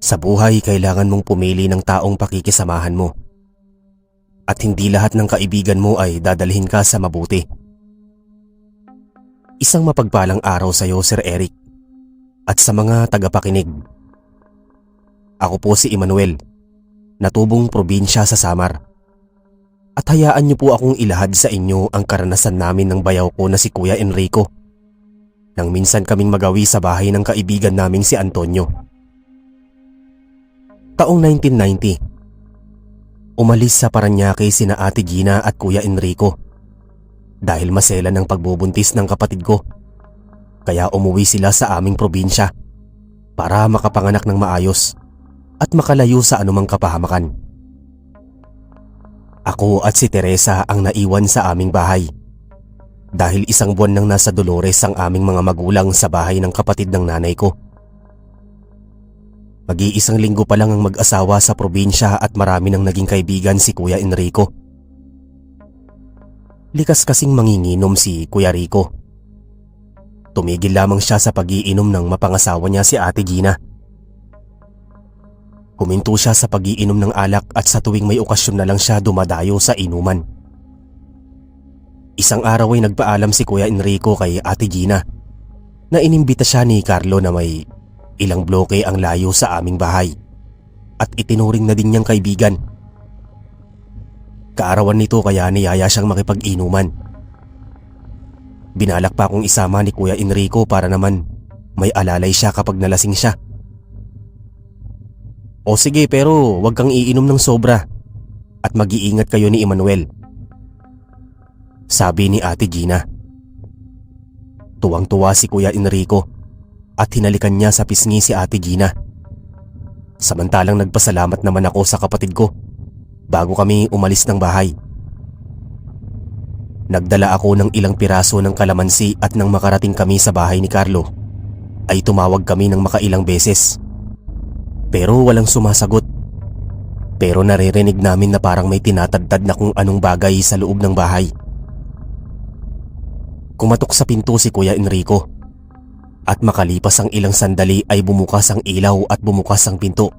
Sa buhay, kailangan mong pumili ng taong pakikisamahan mo. At hindi lahat ng kaibigan mo ay dadalhin ka sa mabuti. Isang mapagpalang araw sa iyo, Sir Eric, at sa mga tagapakinig. Ako po si Emmanuel, natubong probinsya sa Samar. At hayaan niyo po akong ilahad sa inyo ang karanasan namin ng bayaw ko na si Kuya Enrico, nang minsan kaming magawi sa bahay ng kaibigan naming si Antonio. Taong 1990, umalis sa Parañaque sina Ate Gina at Kuya Enrico dahil maselan ng pagbubuntis ng kapatid ko. Kaya umuwi sila sa aming probinsya para makapanganak ng maayos at makalayo sa anumang kapahamakan. Ako at si Teresa ang naiwan sa aming bahay dahil isang buwan nang nasa Dolores ang aming mga magulang sa bahay ng kapatid ng nanay ko. Mag-iisang linggo pa lang ang mag-asawa sa probinsya at marami nang naging kaibigan si Kuya Enrico. Likas kasing manginginom si Kuya Rico. Tumigil lamang siya sa pag-iinom nang mapangasawa niya si Ate Gina. Huminto siya sa pag-iinom ng alak at sa tuwing may okasyon na lang siya dumadayo sa inuman. Isang araw ay nagpaalam si Kuya Enrico kay Ate Gina na inimbita siya ni Carlo na may ilang bloke ang layo sa aming bahay at itinuring na din niyang kaibigan. Kaarawan nito kaya niyaya siyang makipag-inuman. Binalak pa akong isama ni Kuya Enrico para naman may alalay siya kapag nalasing siya. O sige, pero wag kang iinom ng sobra at mag-iingat kayo ni Emmanuel, sabi ni Ate Gina. Tuwang-tuwa si Kuya Enrico at hinalikan niya sa pisngi si Ate Gina. Samantalang nagpasalamat naman ako sa kapatid ko bago kami umalis ng bahay. Nagdala ako ng ilang piraso ng kalamansi at nang makarating kami sa bahay ni Carlo ay tumawag kami ng makailang beses. Pero walang sumasagot. Pero naririnig namin na parang may tinatadtad na kung anong bagay sa loob ng bahay. Kumatok sa pinto si Kuya Enrico at makalipas ang ilang sandali ay bumukas ang ilaw at bumukas ang pinto.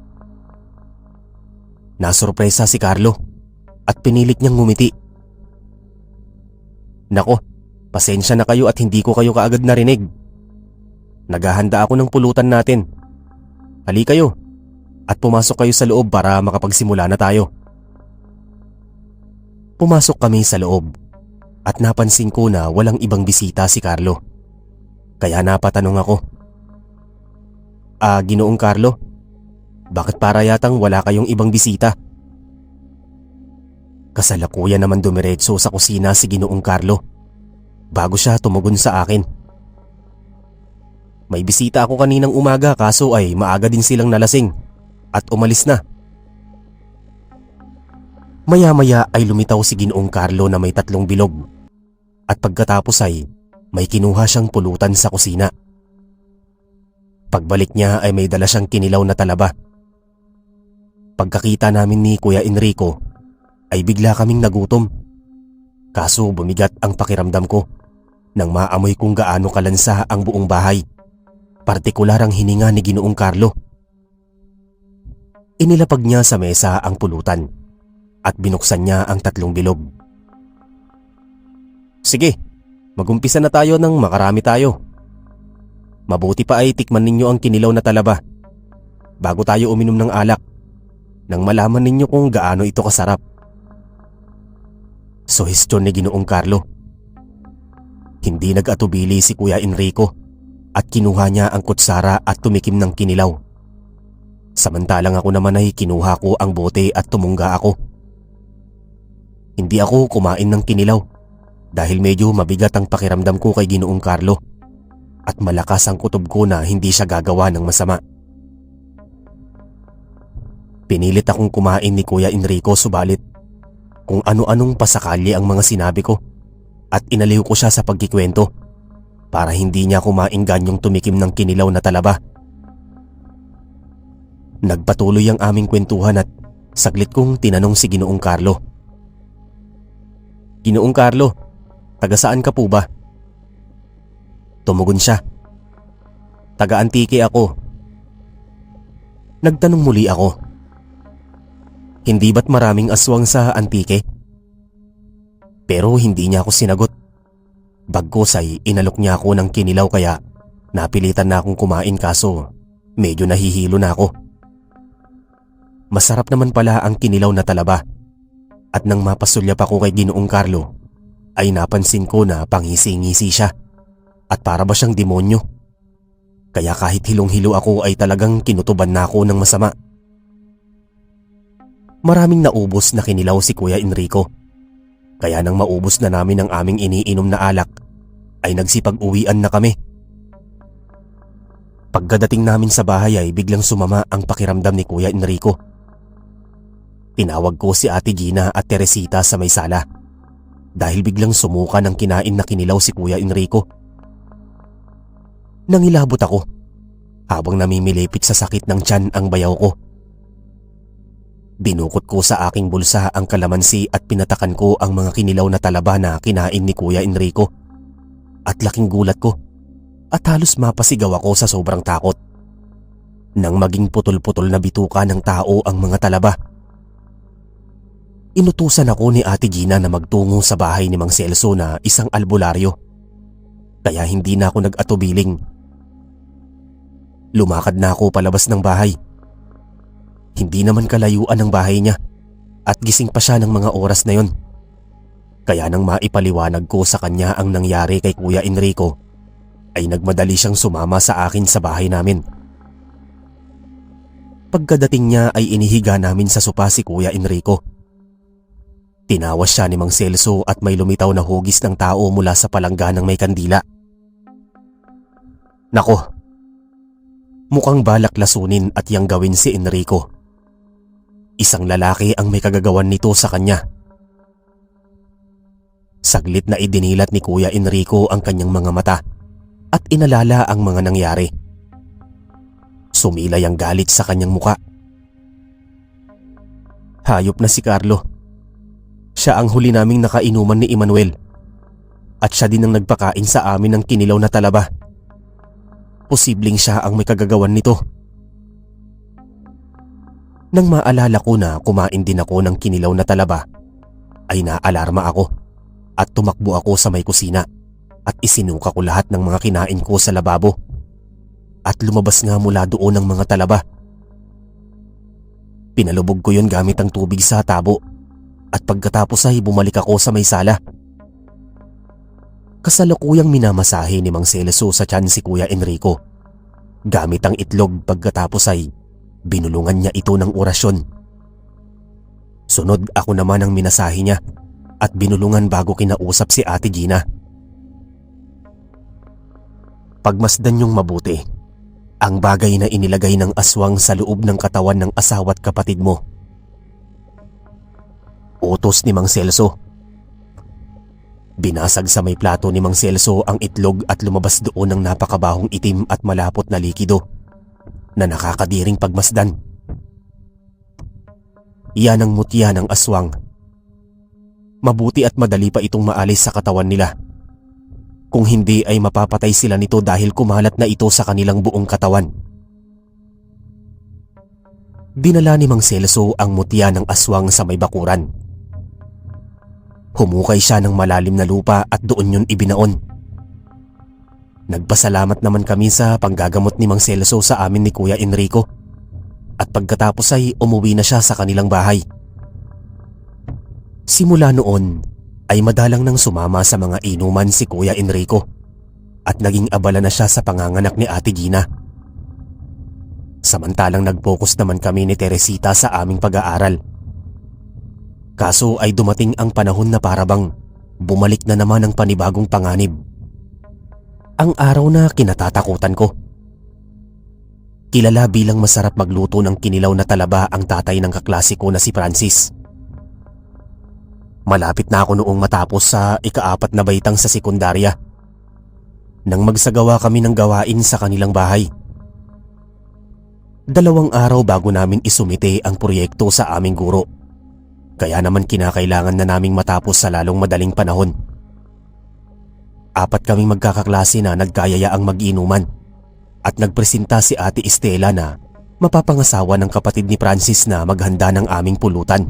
Nasurpresa si Carlo at pinilit niyang ngumiti. Nako, pasensya na kayo at hindi ko kayo kaagad narinig. Naghahanda ako ng pulutan natin. Hali kayo at pumasok kayo sa loob para makapagsimula na tayo. Pumasok kami sa loob at napansin ko na walang ibang bisita si Carlo. Kaya napatanong ako, Ginoong Carlo, bakit para yatang wala kayong ibang bisita? Kasalukuyan naman dumiretso sa kusina si Ginoong Carlo bago siya tumugon sa akin. May bisita ako kaninang umaga kaso ay maaga din silang nalasing at umalis na. Maya-maya ay lumitaw si Ginoong Carlo na may 3 bilog at pagkatapos ay may kinuha siyang pulutan sa kusina. Pagbalik niya ay may dala siyang kinilaw na talaba. Pagkakita namin ni Kuya Enrico ay bigla kaming nagutom. Kaso bumigat ang pakiramdam ko nang maamoy kung gaano kalansa ang buong bahay, partikular ang hininga ni Ginoong Carlo. Inilapag niya sa mesa ang pulutan at binuksan niya ang 3 bilog. Sige, magumpisa na tayo nang makarami tayo. Mabuti pa ay tikman ninyo ang kinilaw na talaba bago tayo uminom ng alak nang malaman ninyo kung gaano ito kasarap. Suhestyon ni Ginoong Carlo. Hindi nag-atubili si Kuya Enrico at kinuha niya ang kutsara at tumikim ng kinilaw. Samantalang ako naman ay kinuha ko ang bote at tumungga ako. Hindi ako kumain ng kinilaw dahil medyo mabigat ang pakiramdam ko kay Ginoong Carlo at malakas ang kutob ko na hindi siya gagawa ng masama. Pinilit akong kumain ni Kuya Enrico subalit kung ano-anong pasakali ang mga sinabi ko at inaliw ko siya sa pagkikwento para hindi niya kumainggan yung tumikim ng kinilaw na talaba. Nagpatuloy ang aming kwentuhan at saglit kong tinanong si Ginoong Carlo. Ginoong Carlo, taga saan ka po ba? Tumugon siya. Taga Antique ako. Nagtanong muli ako. Hindi ba't maraming aswang sa Antique? Pero hindi niya ako sinagot. Bagkus ay inalok niya ako ng kinilaw kaya napilitan na akong kumain kaso medyo nahihilo na ako. Masarap naman pala ang kinilaw na talaba at nang mapasulyap ako kay Ginoong Carlo ay napansin ko na pangisi-ngisi siya at para ba siyang demonyo. Kaya kahit hilong-hilo ako ay talagang kinutuban na ako ng masama. Maraming naubos na kinilaw si Kuya Enrico. Kaya nang maubos na namin ang aming iniinom na alak ay nagsipag-uwian na kami. Pagkadating namin sa bahay ay biglang sumama ang pakiramdam ni Kuya Enrico. Tinawag ko si Ate Gina at Teresita sa may sala dahil biglang sumuka ng kinain na kinilaw si Kuya Enrico. Nangilabot ako habang namimilipit sa sakit ng tiyan ang bayaw ko. Binukot ko sa aking bulsa ang kalamansi at pinatakan ko ang mga kinilaw na talaba na kinain ni Kuya Enrico. At laking gulat ko at halos mapasigaw ako sa sobrang takot nang maging putol-putol na bituka ng tao ang mga talaba. Inutusan ako ni Ate Gina na magtungo sa bahay ni Mang Celso na isang albularyo. Kaya hindi na ako nag-atubiling. Lumakad na ako palabas ng bahay. Hindi naman kalayuan ang bahay niya at gising pa siya ng mga oras na yon. Kaya nang maipaliwanag ko sa kanya ang nangyari kay Kuya Enrico, ay nagmadali siyang sumama sa akin sa bahay namin. Pagkadating niya ay inihiga namin sa sopa si Kuya Enrico. Tinawas siya ni Mang Celso at may lumitaw na hugis ng tao mula sa palangga ng may kandila. Nako, mukhang balak lasunin at yang gawin si Enrico. Isang lalaki ang may kagagawan nito sa kanya. Saglit na idinilat ni Kuya Enrico ang kanyang mga mata at inalala ang mga nangyari. Sumilay ang galit sa kanyang muka. Hayop na si Carlo. Siya ang huli naming nakainuman ni Emmanuel at siya din ang nagpakain sa amin ng kinilaw na talaba. Posibleng siya ang may kagagawan nito. Nang maalala ko na kumain din ako ng kinilaw na talaba, ay naalarma ako at tumakbo ako sa may kusina at isinuka ko lahat ng mga kinain ko sa lababo at lumabas nga mula doon ang mga talaba. Pinalubog ko yun gamit ang tubig sa tabo at pagkatapos ay bumalik ako sa may sala. Kasalukuyang minamasahe ni Mang Celso sa tiyan si Kuya Enrico. Gamit ang itlog pagkatapos ay binulungan niya ito ng orasyon. Sunod ako naman ang minasahe niya at binulungan bago kinausap si Ate Gina. Pagmasdan niyong mabuti ang bagay na inilagay ng aswang sa loob ng katawan ng asawa't kapatid mo. Utos ni Mang Celso. Binasag sa may plato ni Mang Celso ang itlog at lumabas doon ang napakabahong itim at malapot na likido na nakakadiring pagmasdan. Yan ang mutya ng aswang. Mabuti at madali pa itong maalis sa katawan nila. Kung hindi ay mapapatay sila nito dahil kumalat na ito sa kanilang buong katawan. Dinala ni Mang Celso ang mutya ng aswang sa may bakuran. Humukay siya ng malalim na lupa at doon yun ibinaon. Nagpasalamat naman kami sa panggagamot ni Mang Celso sa amin ni Kuya Enrico at pagkatapos ay umuwi na siya sa kanilang bahay. Simula noon ay madalang nang sumama sa mga inuman si Kuya Enrico at naging abala na siya sa panganganak ni Ate Gina. Samantalang nag-focus naman kami ni Teresita sa aming pag-aaral. Kaso ay dumating ang panahon na parabang bumalik na naman ang panibagong panganib. Ang araw na kinatatakutan ko. Kilala bilang masarap magluto ng kinilaw na talaba ang tatay ng kaklase ko na si Francis. Malapit na ako noong matapos sa ika-4 na baitang sa sekundarya nang magsagawa kami ng gawain sa kanilang bahay. 2 araw bago namin isumite ang proyekto sa aming guro. Kaya naman kinakailangan na naming matapos sa lalong madaling panahon. 4 kaming magkakaklase na nagkayaya ang mag-inuman at nagpresenta si Ate Estela na mapapangasawa ng kapatid ni Francis na maghanda ng aming pulutan.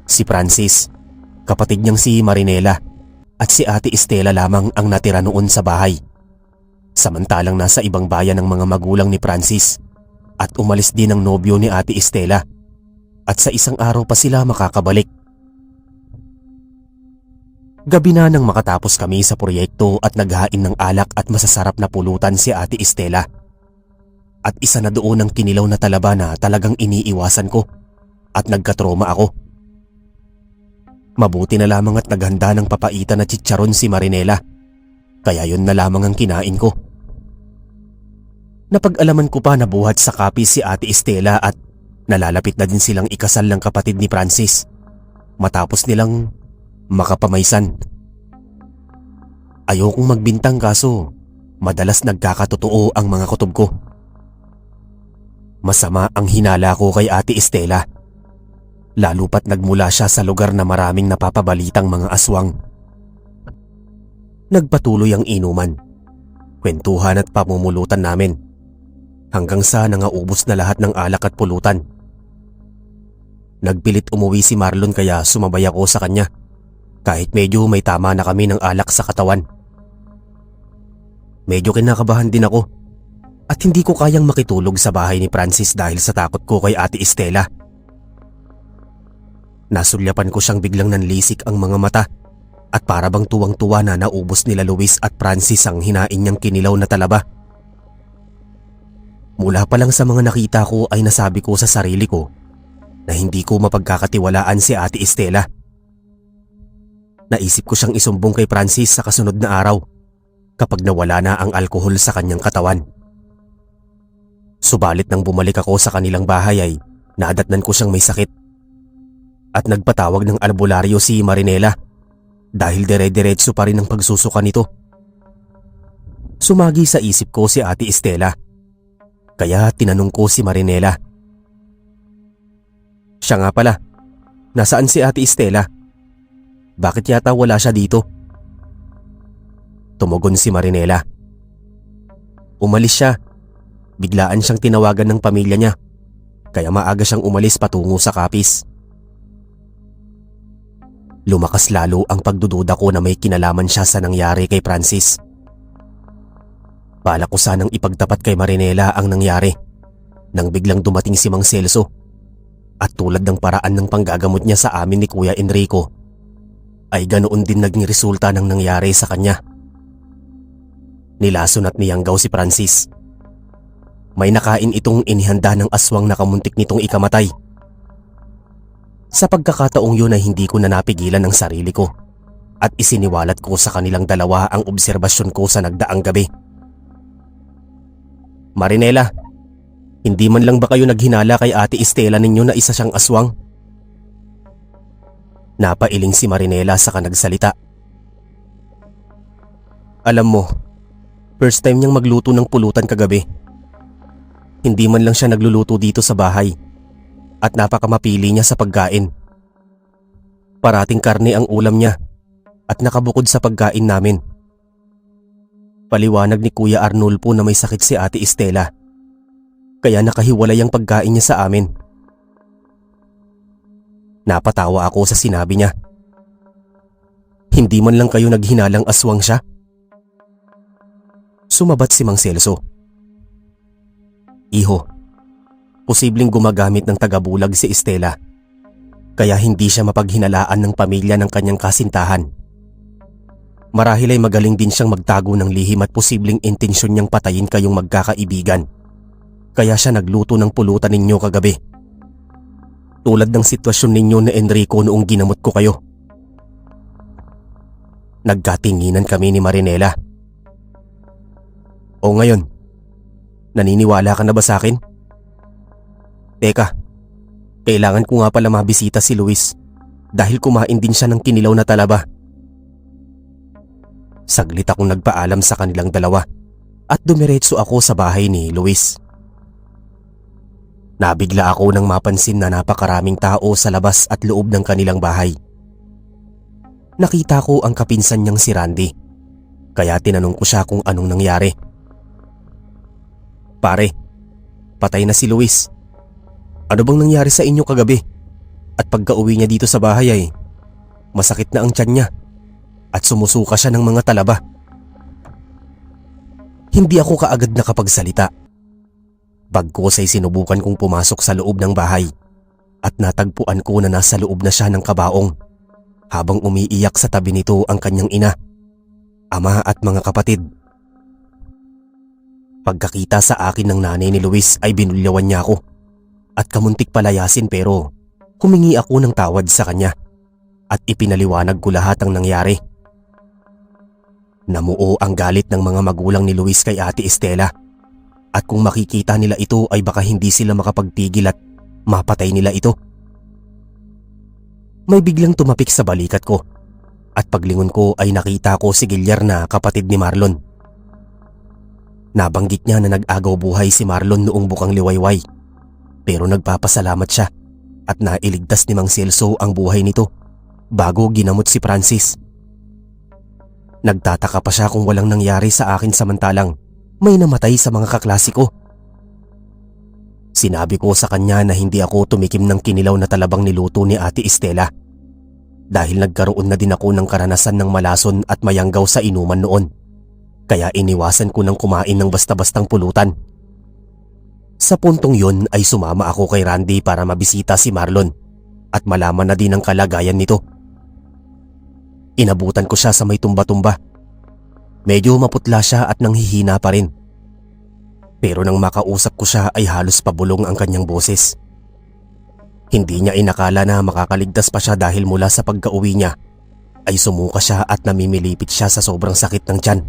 Si Francis, kapatid niyang si Marinela at si Ate Estela lamang ang natira noon sa bahay. Samantalang nasa ibang bayan ang mga magulang ni Francis at umalis din ang nobyo ni Ate Estela at sa isang araw pa sila makakabalik. Gabi na nang makatapos kami sa proyekto at naghain ng alak at masasarap na pulutan si Ate Estela. At isa na doon ang kinilaw na talaba na talagang iniiwasan ko at nagkatroma ako. Mabuti na lamang at naghanda ng papaitan na chicharon si Marinela, kaya yun na lamang ang kinain ko. Napag-alaman ko pa na buhat sa kapi si Ate Estela at nalalapit na din silang ikasal ng kapatid ni Francis matapos nilang makapamaysan. Ayokong magbintang kaso madalas nagkakatotoo ang mga kutob ko. Masama ang hinala ko kay Ate Estela, lalo pat nagmula siya sa lugar na maraming napapabalitang mga aswang. Nagpatuloy ang inuman, kwentuhan at pamumulutan namin hanggang sa nangaubos na lahat ng alak at pulutan. Nagpilit umuwi si Marlon kaya sumabay ako sa kanya kahit medyo may tama na kami ng alak sa katawan. Medyo kinakabahan din ako at hindi ko kayang makitulog sa bahay ni Francis dahil sa takot ko kay Ate Estela. Nasulyapan ko siyang biglang nanlisik ang mga mata at para bang tuwang-tuwa na naubos nila Luis at Francis ang hinain niyang kinilaw na talaba. Mula pa lang sa mga nakita ko ay nasabi ko sa sarili ko na hindi ko mapagkakatiwalaan si Ate Estela. Naisip ko siyang isumbong kay Francis sa kasunod na araw kapag nawala na ang alkohol sa kanyang katawan. Subalit nang bumalik ako sa kanilang bahay ay nadatnan ko siyang may sakit at nagpatawag ng albularyo si Marinela dahil dire-diretso pa rin ang pagsusuka nito. Sumagi sa isip ko si Ate Estela kaya tinanong ko si Marinela. Siya nga pala, nasaan si Ate Estela? Bakit yata wala siya dito? Tumugon si Marinela. Umalis siya. Biglaan siyang tinawagan ng pamilya niya, kaya maaga siyang umalis patungo sa Capiz. Lumakas lalo ang pagdududa ko na may kinalaman siya sa nangyari kay Francis. Balak ko sanang ipagtapat kay Marinela ang nangyari nang biglang dumating si Mang Celso at tulad ng paraan ng panggagamot niya sa amin ni Kuya Enrico ay ganoon din naging resulta ng nangyari sa kanya. Nilason at niyanggaw si Francis. May nakain itong inihanda ng aswang na kamuntik nitong ikamatay. Sa pagkakataong yun ay hindi ko na napigilan ang sarili ko at isiniwalat ko sa kanilang dalawa ang obserbasyon ko sa nagdaang gabi. Marinela, hindi man lang ba kayo naghinala kay Ate Estela ninyo na isa siyang aswang? Napailing si Marinela sa kanagsalita. Alam mo, first time niyang magluto ng pulutan kagabi. Hindi man lang siya nagluluto dito sa bahay at napakamapili niya sa pagkain. Parating karne ang ulam niya at nakabukod sa pagkain namin. Paliwanag ni Kuya Arnulfo na may sakit si Ate Estela kaya nakahiwalay ang pagkain niya sa amin. Napatawa ako sa sinabi niya. Hindi man lang kayo naghinalang aswang siya? Sumabat si Mang Celso. Iho, posibleng gumagamit ng tagabulag si Estela kaya hindi siya mapaghinalaan ng pamilya ng kanyang kasintahan. Marahil ay magaling din siyang magtago ng lihim at posibleng intensyon niyang patayin kayong magkakaibigan kaya siya nagluto ng pulutan ninyo kagabi. Tulad ng sitwasyon ninyo na Enrico noong ginamot ko kayo. Nagkatinginan kami ni Marinela. O ngayon, naniniwala ka na ba sa akin? Teka, kailangan ko nga pala mabisita si Luis dahil kumain din siya ng kinilaw na talaba. Saglit akong nagpaalam sa kanilang dalawa at dumiretso ako sa bahay ni Luis. Nabigla ako nang mapansin na napakaraming tao sa labas at loob ng kanilang bahay. Nakita ko ang kapinsan niyang si Randy, kaya tinanong ko siya kung anong nangyari. Pare, patay na si Luis. Ano bang nangyari sa inyo kagabi? At pagka-uwi niya dito sa bahay ay masakit na ang tiyan niya at sumusuka siya ng mga talaba. Hindi ako kaagad nakapagsalita. Bagkus ay sinubukan kong pumasok sa loob ng bahay at natagpuan ko na nasa loob na siya ng kabaong habang umiiyak sa tabi nito ang kanyang ina, ama at mga kapatid. Pagkakita sa akin ng nanay ni Luis ay binulyawan niya ako at kamuntik palayasin, pero humingi ako ng tawad sa kanya at ipinaliwanag ko lahat ang nangyari. Namuo ang galit ng mga magulang ni Luis kay Ate Estela, at kung makikita nila ito ay baka hindi sila makapagpigil at mapatay nila ito. May biglang tumapik sa balikat ko at paglingon ko ay nakita ko si Gilyar na kapatid ni Marlon. Nabanggit niya na nag-agaw buhay si Marlon noong bukang liwayway, pero nagpapasalamat siya at nailigtas ni Mang Celso ang buhay nito bago ginamot si Francis. Nagtataka pa siya kung walang nangyari sa akin samantalang may namatay sa mga kaklase ko. Sinabi ko sa kanya na hindi ako tumikim ng kinilaw na talabang niluto ni Ate Estela dahil nagkaroon na din ako ng karanasan ng malason at mayanggaw sa inuman noon, kaya iniwasan ko ng kumain ng basta-bastang pulutan. Sa puntong yun ay sumama ako kay Randy para mabisita si Marlon at malaman na din ang kalagayan nito. Inabutan ko siya sa may tumba-tumba. Medyo maputla siya at nanghihina pa rin. Pero nang makausap ko siya ay halos pabulong ang kanyang boses. Hindi niya inakala na makakaligtas pa siya dahil mula sa pagka-uwi niya ay sumuka siya at namimilipit siya sa sobrang sakit ng tiyan.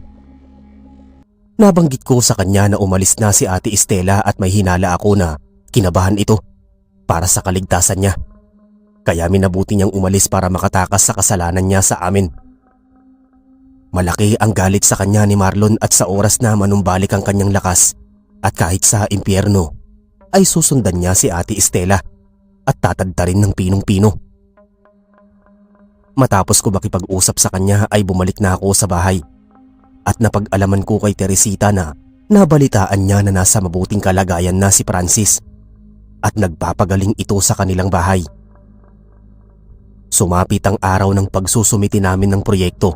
Nabanggit ko sa kanya na umalis na si Ate Estela at may hinala ako na kinabahan ito para sa kaligtasan niya. Kaya minabuti niyang umalis para makatakas sa kasalanan niya sa amin. Malaki ang galit sa kanya ni Marlon at sa oras na manumbalik ang kanyang lakas at kahit sa impyerno ay susundan niya si Ate Estela at tatadta rin ng pinong-pino. Matapos ko makipag-usap sa kanya ay bumalik na ako sa bahay at napag-alaman ko kay Teresita na nabalitaan niya na nasa mabuting kalagayan na si Francis at nagpapagaling ito sa kanilang bahay. Sumapit ang araw ng pagsusumiti namin ng proyekto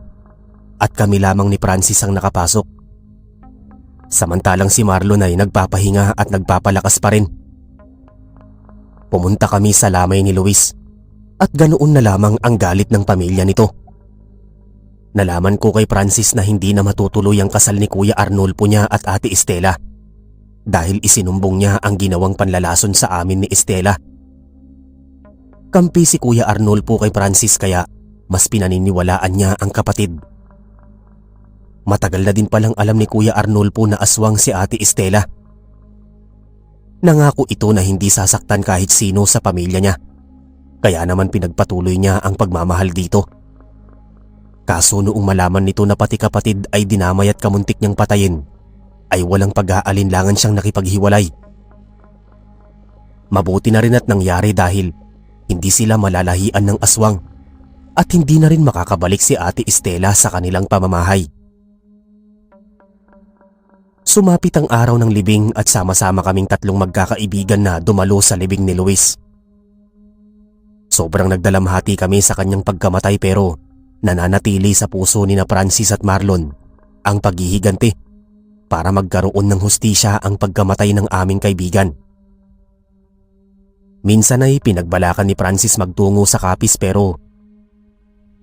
at kami lamang ni Francis ang nakapasok. Samantalang si Marlon ay nagpapahinga at nagpapalakas pa rin. Pumunta kami sa lamay ni Luis at ganoon na lamang ang galit ng pamilya nito. Nalaman ko kay Francis na hindi na matutuloy ang kasal ni Kuya Arnolfo niya at Ate Estela dahil isinumbong niya ang ginawang panlalason sa amin ni Estela. Kampi si Kuya Arnolfo kay Francis kaya mas pinaniniwalaan niya ang kapatid. Matagal na din palang alam ni Kuya Arnolfo na aswang si Ate Estela. Nangako ito na hindi sasaktan kahit sino sa pamilya niya, kaya naman pinagpatuloy niya ang pagmamahal dito. Kaso noong malaman nito na pati kapatid ay dinamay at kamuntik niyang patayin, ay walang pag-aalinlangan siyang nakipaghiwalay. Mabuti na rin at nangyari dahil hindi sila malalahian ng aswang at hindi na rin makakabalik si Ate Estela sa kanilang pamamahay. Sumapit ang araw ng libing at sama-sama kaming tatlong magkakaibigan na dumalo sa libing ni Luis. Sobrang nagdalamhati kami sa kanyang pagkamatay, pero nananatili sa puso ni na Francis at Marlon ang paghihiganti para magkaroon ng hustisya ang pagkamatay ng aming kaibigan. Minsan ay pinagbalakan ni Francis magtungo sa kapis, pero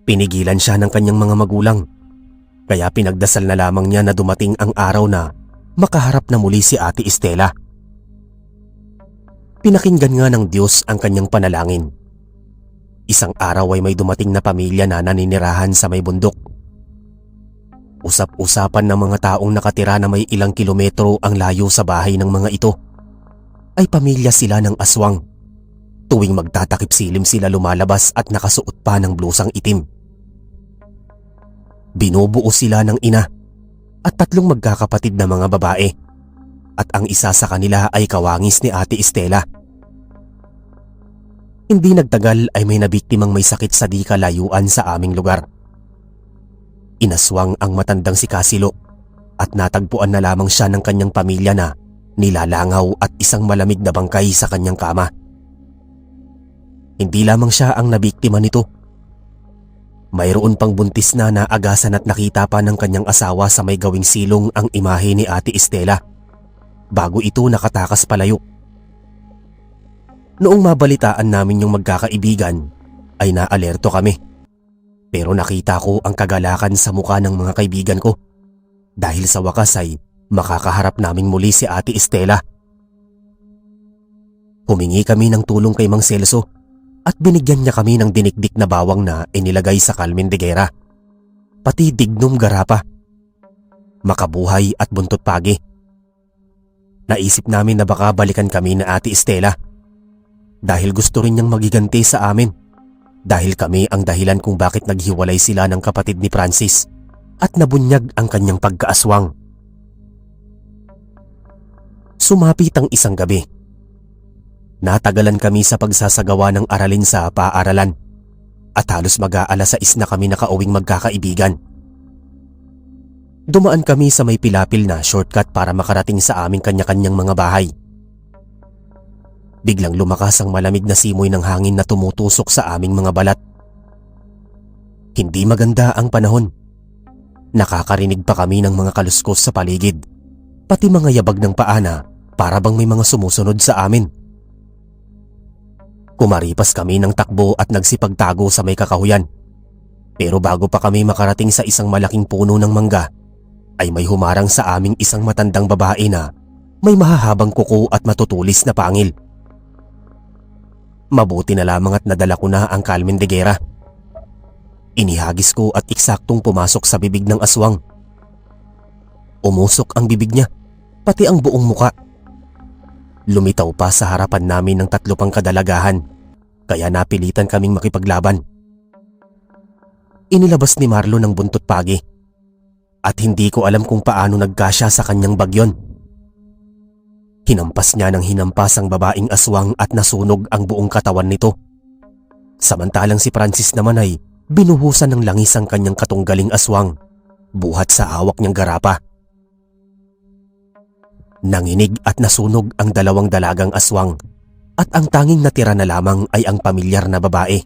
pinigilan siya ng kanyang mga magulang, kaya pinagdasal na lamang niya na dumating ang araw na makaharap na muli si Ate Estela. Pinakinggan nga ng Diyos ang kanyang panalangin. Isang araw ay may dumating na pamilya na naninirahan sa may bundok. Usap-usapan ng mga taong nakatira na may ilang kilometro ang layo sa bahay ng mga ito ay pamilya sila ng aswang. Tuwing magtatakip silim sila lumalabas at nakasuot pa ng blusang itim. Binubuo sila ng ina at tatlong magkakapatid na mga babae, at ang isa sa kanila ay kawangis ni Ate Estela. Hindi nagtagal ay may nabiktimang may sakit sa di kalayuan sa aming lugar. Inaswang ang matandang si Casilo at natagpuan na lamang siya ng kanyang pamilya na nilalangaw at isang malamig na bangkay sa kanyang kama. Hindi lamang siya ang nabiktima nito. Mayroon pang buntis na naagasan at nakita pa ng kanyang asawa sa may gawing silong ang imahe ni Ate Estela bago ito nakatakas palayo. Noong mabalitaan namin yung magkakaibigan ay naalerto kami. Pero nakita ko ang kagalakan sa mukha ng mga kaibigan ko dahil sa wakas ay makakaharap naming muli si Ate Estela. Humingi kami ng tulong kay Mang Celso at binigyan niya kami ng dinikdik na bawang na inilagay sa kalmendigera, pati dignum garapa, makabuhay at buntot pagi. Naisip namin na baka balikan kami na Ate Estela dahil gusto rin niyang magiganti sa amin dahil kami ang dahilan kung bakit naghiwalay sila ng kapatid ni Francis at nabunyag ang kanyang pagkaaswang. Sumapit ang isang gabi. Natagalan kami sa pagsasagawa ng aralin sa paaralan at halos mag-aalas 6 na kami nakauwing magkakaibigan. Dumaan kami sa may pilapil na shortcut para makarating sa aming kanya-kanyang mga bahay. Biglang lumakas ang malamig na simoy ng hangin na tumutusok sa aming mga balat. Hindi maganda ang panahon. Nakakarinig pa kami ng mga kaluskos sa paligid, pati mga yabag ng paa na para bang may mga sumusunod sa amin. Kumaripas kami ng takbo at nagsipagtago sa may kakahuyan. Pero bago pa kami makarating sa isang malaking puno ng mangga, ay may humarang sa aming isang matandang babae na may mahahabang kuko at matutulis na pangil. Mabuti na lamang at nadala ko na ang kalmendigera. Inihagis ko at eksaktong pumasok sa bibig ng aswang. Umusok ang bibig niya, pati ang buong muka. Lumitaw pa sa harapan namin ng 3 pang kadalagahan, kaya napilitan kaming makipaglaban. Inilabas ni Marlo ng buntot pagi at hindi ko alam kung paano nagkasya sa kanyang bagyon. Hinampas niya ng hinampas ang babaeng aswang at nasunog ang buong katawan nito. Samantalang si Francis naman ay binuhusan ng langis ang kanyang katunggaling aswang buhat sa hawak niyang garapa. Nanginig at nasunog ang 2 dalagang aswang at ang tanging natira na lamang ay ang pamilyar na babae,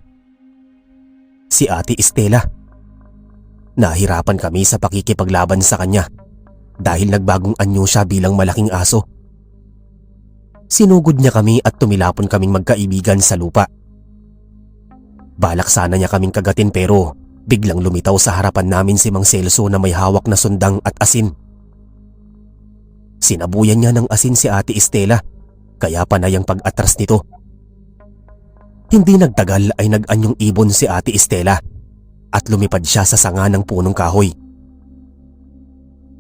si Ate Estela. Nahirapan kami sa pakikipaglaban sa kanya dahil nagbagong anyo siya bilang malaking aso. Sinugod niya kami at tumilapon kaming magkaibigan sa lupa. Balak sana niya kaming kagatin pero biglang lumitaw sa harapan namin si Mang Celso na may hawak na sundang at asin. Sinabuyan niya ng asin si Ate Estela, kaya panay ang pag-atras nito. Hindi nagtagal ay nag-anyong ibon si Ate Estela at lumipad siya sa sanga ng punong kahoy.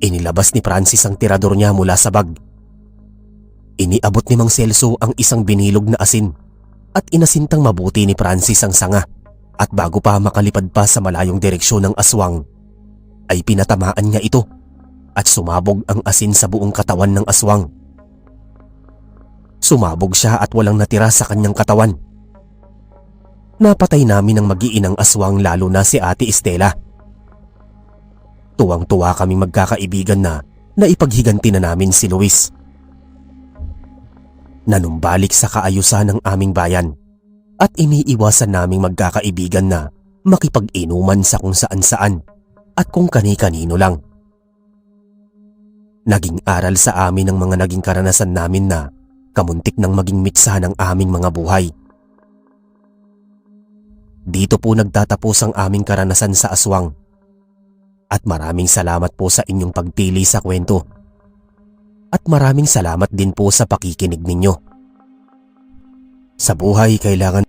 Inilabas ni Francis ang tirador niya mula sa bag. Iniabot ni Mang Celso ang isang binilog na asin at inasintang mabuti ni Francis ang sanga, at bago pa makalipad pa sa malayong direksyon ng aswang ay pinatamaan niya ito at sumabog ang asin sa buong katawan ng aswang. Sumabog siya at walang natira sa kanyang katawan. Napatay namin ang mag-iinang aswang, lalo na si Ate Estela. Tuwang-tuwa kaming magkakaibigan na naipaghiganti na namin si Luis. Nanumbalik sa kaayusan ng aming bayan at iniiwasan naming magkakaibigan na makipag-inuman sa kung saan-saan at kung kani-kanino lang. Naging aral sa amin ang mga naging karanasan namin na kamuntik nang maging mitsa ng aming mga buhay. Dito po nagtatapos ang aming karanasan sa aswang. At maraming salamat po sa inyong pagpili sa kwento. At maraming salamat din po sa pakikinig ninyo. Sa buhay kailangan